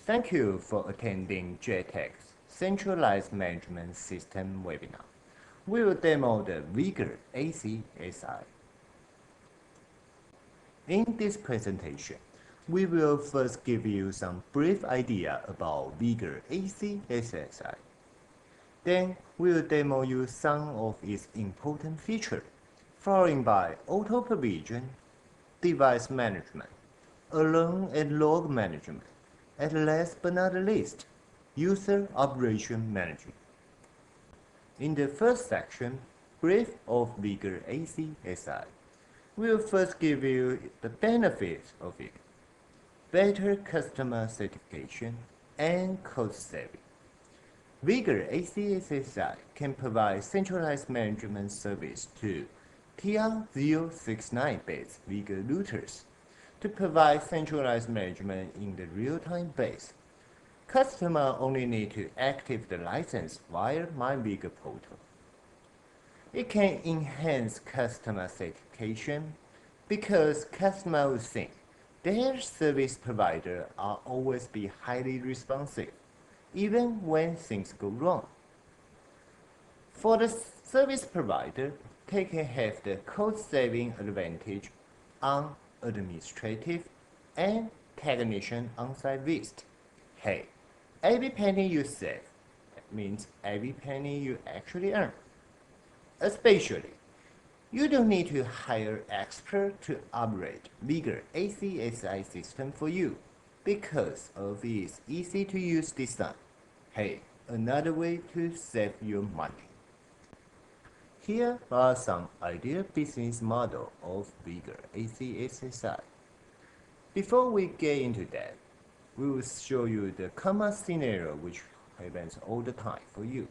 Thank you for attending JTEC's Centralized Management System webinar. We will demo the Vigor ACSI. In this presentation, we will first give you some brief idea about Vigor ACSI. Then we will demo you some of its important features, followed by auto provision, device management, alert and log management, and last but not least, user operation management. In the first section, brief of Vigor ACSI, we will first give you the benefits of it, better customer certification, and cost saving. Vigor ACSI can provide centralized management service to TR069-based Vigor routers to provide centralized management in the real-time base. Customer only need to activate the license via MyVigor portal. It can enhance customer certification because customer will think their service provider are always be highly responsive, even when things go wrong. For the service provider, they can have the cost-saving advantage on administrative and technician on-site visit. Hey, every penny you save, that means every penny you actually earn. Especially, you don't need to hire expert to operate Vigor ACSI system for you because of its easy-to-use design. Hey, another way to save your money. Here are some ideal business model of Vigor ACSI. Before we get into that, we will show you the common scenario which happens all the time for you.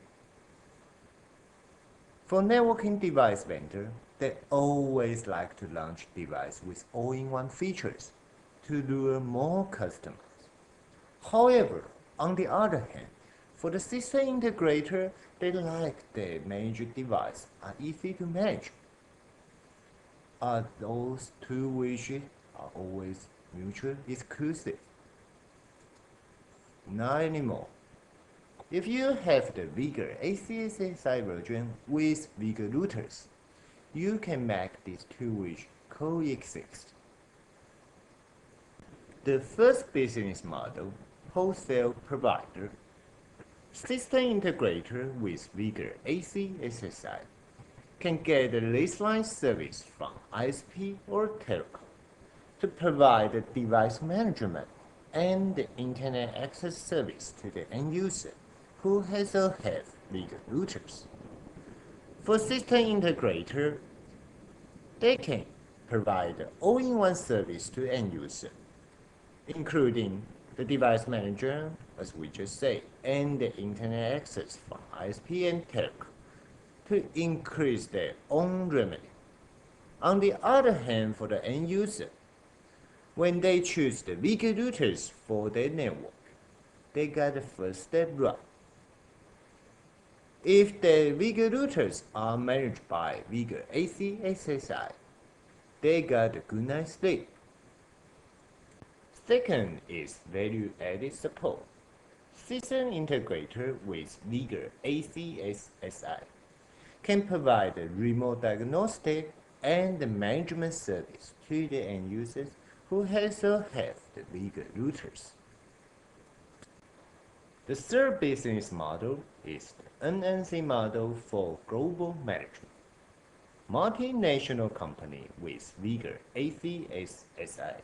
For networking device vendor, they always like to launch device with all-in-one features to lure more customers. However, on the other hand, for the system integrator, they like their managed device are easy to manage. Are those two wishes are always mutually exclusive? Not anymore. If you have the Vigor ACSI version with Vigor routers, you can make these two wishes coexist. The first business model, wholesale provider, system integrator with Vigor ACSI can get the lease-line service from ISP or telecom to provide the device management and the internet access service to the end user who has or have Vigor routers. For system integrator, they can provide the all-in-one service to end user, including the device manager, as we just said, and the internet access from ISP and telecom to increase their own revenue. On the other hand, for the end user, when they choose the Vigor routers for their network, they got the first step right. If the Vigor routers are managed by Vigor ACSI, they got a good night's sleep. Second is value-added support. System integrator with Vigor ACSI can provide a remote diagnostic and management service to the end users who has or have the Vigor routers. The third business model is the NNC model for global management. Multinational company with Vigor ACSI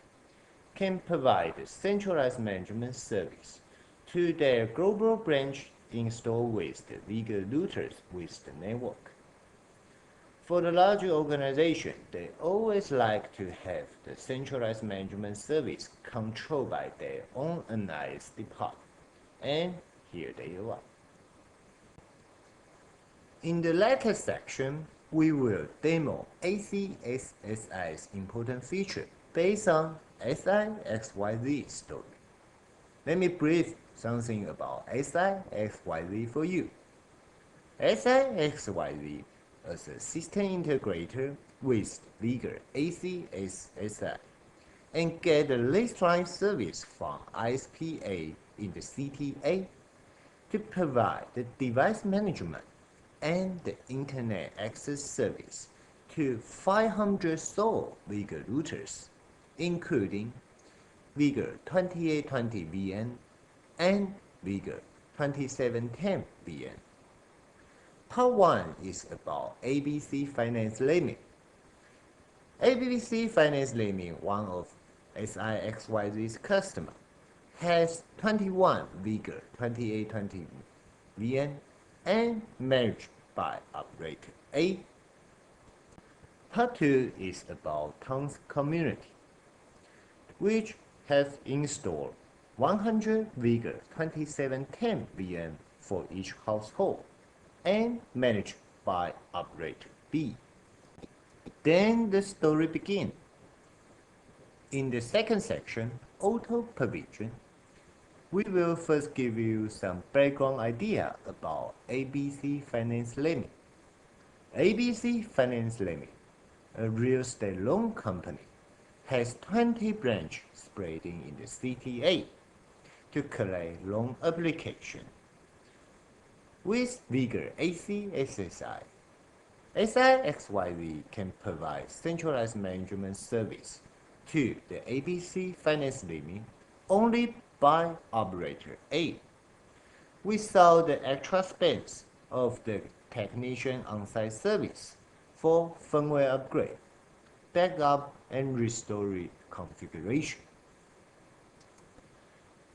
can provide centralized management service to their global branch installed with the Vigor routers with the network. For the larger organization, they always like to have the centralized management service controlled by their own NIS department. And here they are. In the latter section, we will demo ACSI's important feature based on SIXYZ story. Let me brief something about SIXYZ for you. SIXYZ as a system integrator with Vigor ACSI and get the list line service from ISP-A in the CTA to provide the device management and the Internet access service to 500 Seoul Vigor routers, including Vigor 2820 VN and Vigor 2710 VN. Part 1 is about ABC Finance Limit. ABC Finance Limit, one of SIXYZ's customers, has 21 Vigor 2820 VN and managed by operator A. Part 2 is about Tong's community, which has installed 100 Vigor 2710 VN for each household and managed by operator B. Then the story begins. In the second section, Auto Provision, we will first give you some background idea about ABC Finance Limit. ABC Finance Limit, a real estate loan company, has 20 branches spreading in the CTA to collect loan application. With Vigor AC SSI, SIXYZ can provide centralized management service to the ABC Finance Limit only by operator A, without the extra expense of the technician on-site service for firmware upgrade, backup, and restore configuration.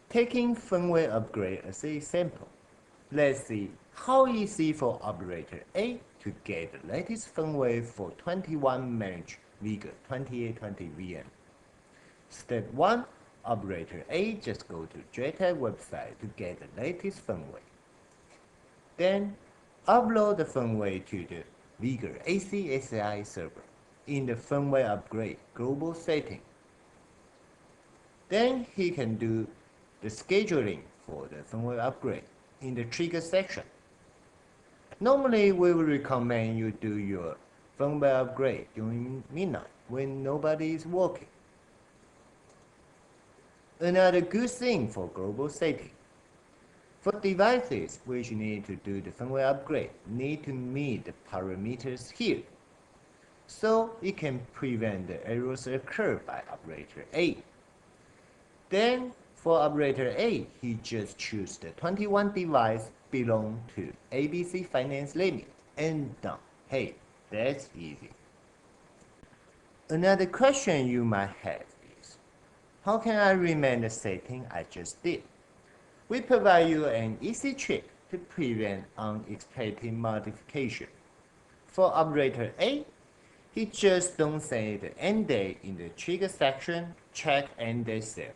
Taking firmware upgrade as an example, let's see how easy for operator A to get the latest firmware for 21 managed Vigor 2820 VM. Step 1. Operator A just go to JTAG website to get the latest firmware. Then upload the firmware to the Vigor ACSI server in the firmware upgrade global setting. Then he can do the scheduling for the firmware upgrade in the trigger section. Normally, we will recommend you do your firmware upgrade during midnight when nobody is working. Another good thing for global setting, for devices which need to do the firmware upgrade need to meet the parameters here, so it can prevent the errors occur by operator A. Then for operator A, he just choose the 21 device belong to ABC Finance Limit and done. Hey, that's easy. Another question you might have is, how can I remain the setting I just did? We provide you an easy trick to prevent unexpected modification. For operator A, he just don't say the end date in the trigger section, check end date cell.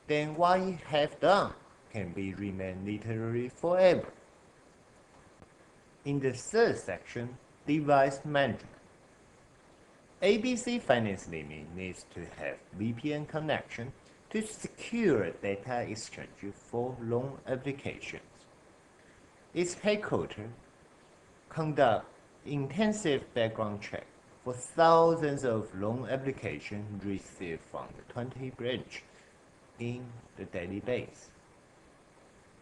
Then what he have done can be remain literally forever. In the third section, device management. ABC Finance Limit needs to have VPN connection to secure data exchange for loan applications. Its headquarters conduct intensive background check for thousands of loan applications received from the 20 branches in the daily base.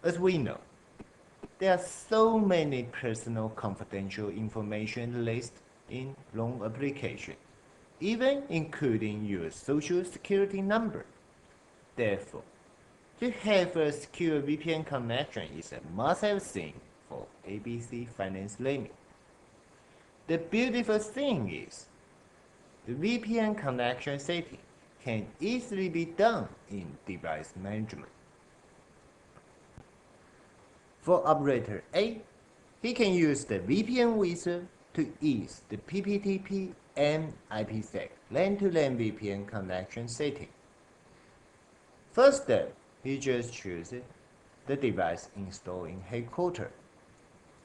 As we know, there are so many personal confidential information lists in loan application, even including your social security number. Therefore, to have a secure VPN connection is a must-have thing for ABC Finance Limit. The beautiful thing is, the VPN connection setting can easily be done in device management. For operator A, he can use the VPN wizard to ease the PPTP and IPsec LAN-to-LAN VPN connection setting. First step, he just chooses the device installed in headquarters.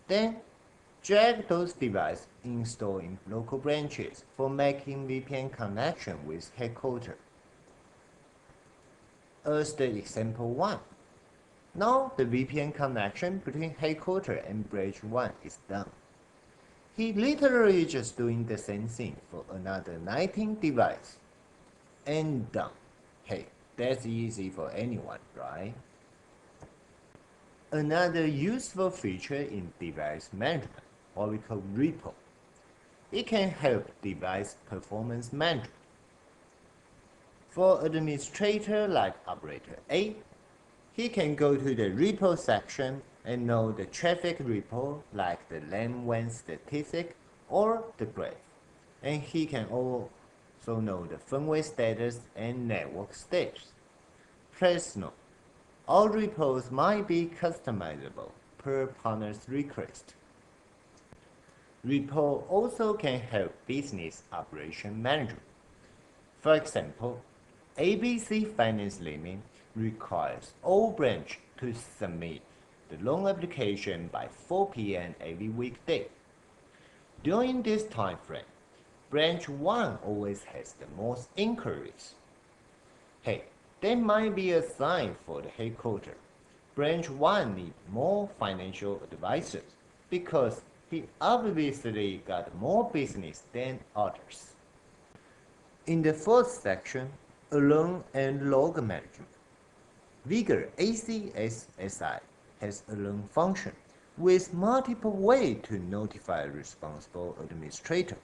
Then, drag those devices installed in local branches for making VPN connection with headquarters. As the example 1. Now the VPN connection between headquarters and branch 1 is done. He literally just doing the same thing for another 19 devices. And done. That's easy for anyone, right? Another useful feature in device management, what we call repo. It can help device performance management. For administrator like operator A, he can go to the repo section and know the traffic repo like the LAN-WAN statistic or the graph. And he can also know the firmware status and network status. Please note, all repos might be customizable per partner's request. Repo also can help business operation management. For example, ABC Finance Limit requires all branches to submit the loan application by 4 p.m. every weekday. During this time frame, Branch 1 always has the most inquiries. Hey, that might be a sign for the headquarters. Branch 1 needs more financial advisors because he obviously got more business than others. In the fourth section, Alert and Log Management, Vigor ACSSI has alert function with multiple ways to notify a responsible administrator.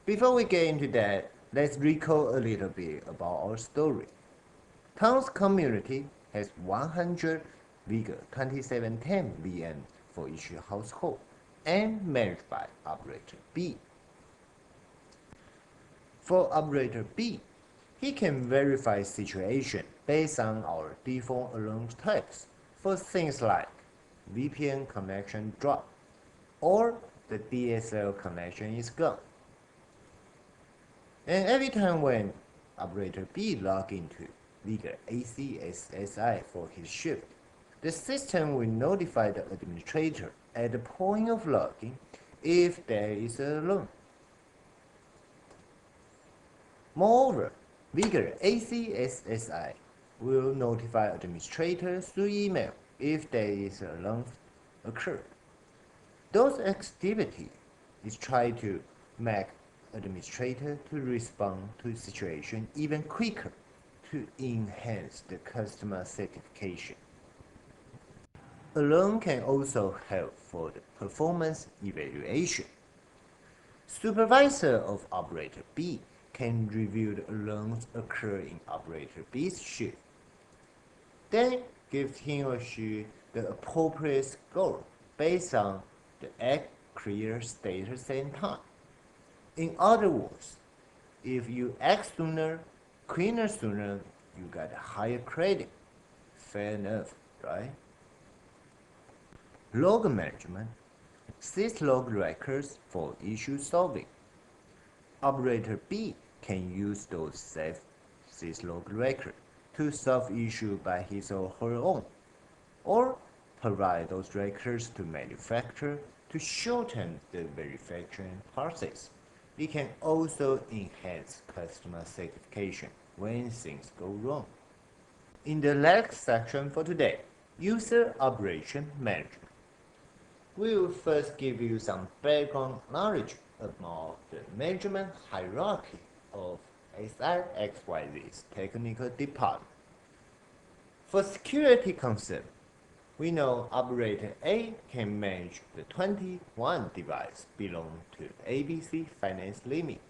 Before we get into that, let's recall a little bit about our story. Towns community has 100 Vigor 2710 VM for each household and managed by operator B. For operator B, he can verify situation based on our default alert types for things like VPN connection drop or the DSL connection is gone. And every time when operator B log into Vigor ACSSI for his shift, the system will notify the administrator at the point of login if there is a alert. Moreover, Vigor ACSSI will notify administrators through email if there is an alert occurred. Those activities is try to make administrator to respond to the situation even quicker to enhance the customer satisfaction. Alert can also help for the performance evaluation. Supervisor of operator B can review the alerts occur in operator B's shift. Then give him or she the appropriate score based on the act clear status and time. In other words, if you act sooner, cleaner sooner, you got a higher credit. Fair enough, right? Log management, syslog records for issue solving. Operator B can use those saved syslog records to solve issue by his or her own, or provide those records to manufacturer to shorten the verification process. It can also enhance customer satisfaction when things go wrong. In the next section for today, user operation management. We will first give you some background knowledge about the management hierarchy of SIXYZ's technical department. For security concern, we know operator A can manage the 21 device belong to ABC Finance Limit,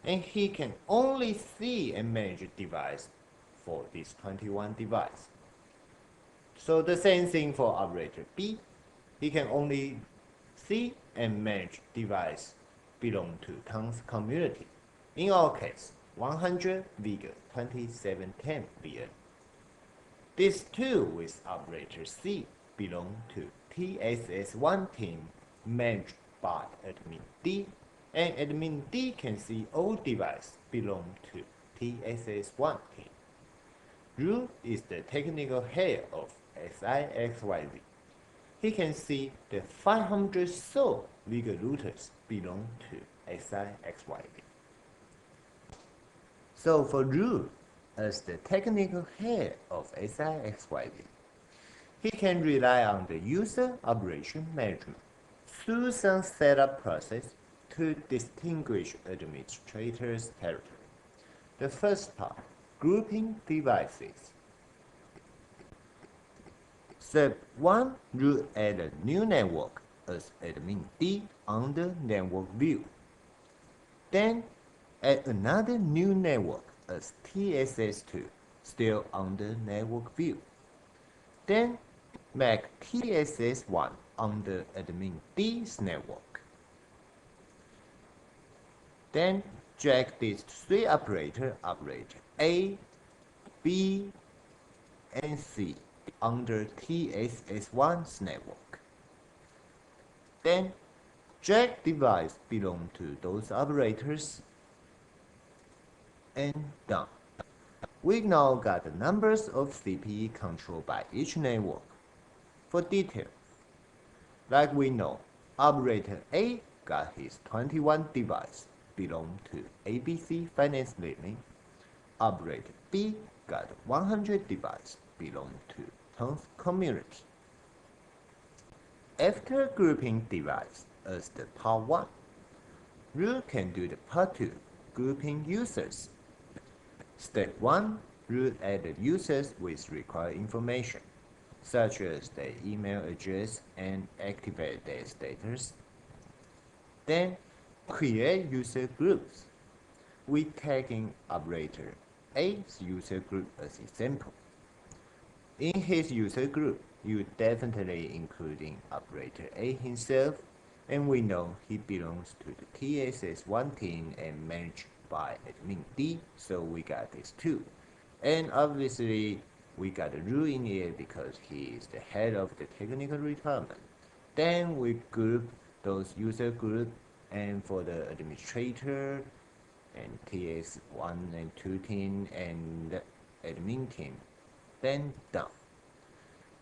and he can only see and manage a device for this 21 device. So the same thing for operator B. He can only see and manage device belong to Towns community. In our case, 100 Vigor 2710 VM. These two with operator C belong to TSS1 team managed by admin D, and admin D can see all devices belong to TSS1 team. Ru is the technical head of SIXYZ. He can see the 500 so Vigor routers belong to SIXYZ. So for Ru, as the technical head of SIXYZ, he can rely on the user operation management through some setup process to distinguish administrator's territory. The first part, grouping devices. Step 1. Root add a new network as admin D on the network view. Then add another new network as TSS2 still on the network view. Then make TSS1 on the admin D's network. Then drag these three operators, operator A, B, and C under TSS1's network. Then drag device belong to those operators and done. We now got the numbers of CPE controlled by each network. For detail, like we know, operator A got his 21 device belong to ABC Finance Learning. Operator B got 100 device belong to Tons Community. After grouping device as the part 1, root can do the part 2, grouping users. Step 1. Root added users with required information, such as their email address and activate their status. Then create user groups. We taking operator A's user group as example. In his user group, you definitely including operator A himself, and we know he belongs to the TSS1 team and managed by admin D, so we got this too. And obviously, we got the root in here because he is the head of the technical department. Then we group those user group, and for the administrator and TS1 and 2 team and admin team, then done.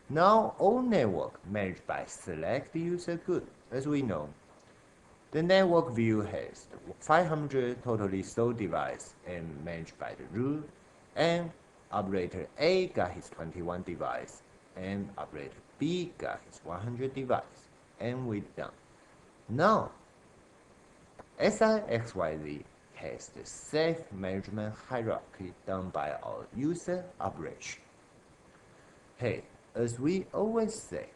Now all network managed by select user group. As we know, the network view has 500 totally sold device and managed by the root, and operator A got his 21 device, and operator B got his 100 device, and we done. Now, SIXYZ has the safe management hierarchy done by our user operation. Hey, as we always say,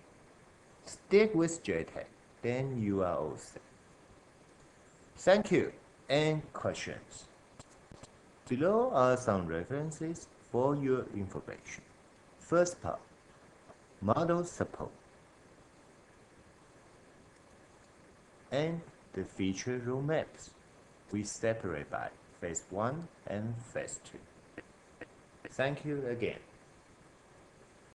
stick with JTAG, then you are all set. Thank you, and questions. Below are some references for your information. First part, model support, and the feature roadmaps. We separate by phase 1 and phase 2. Thank you again.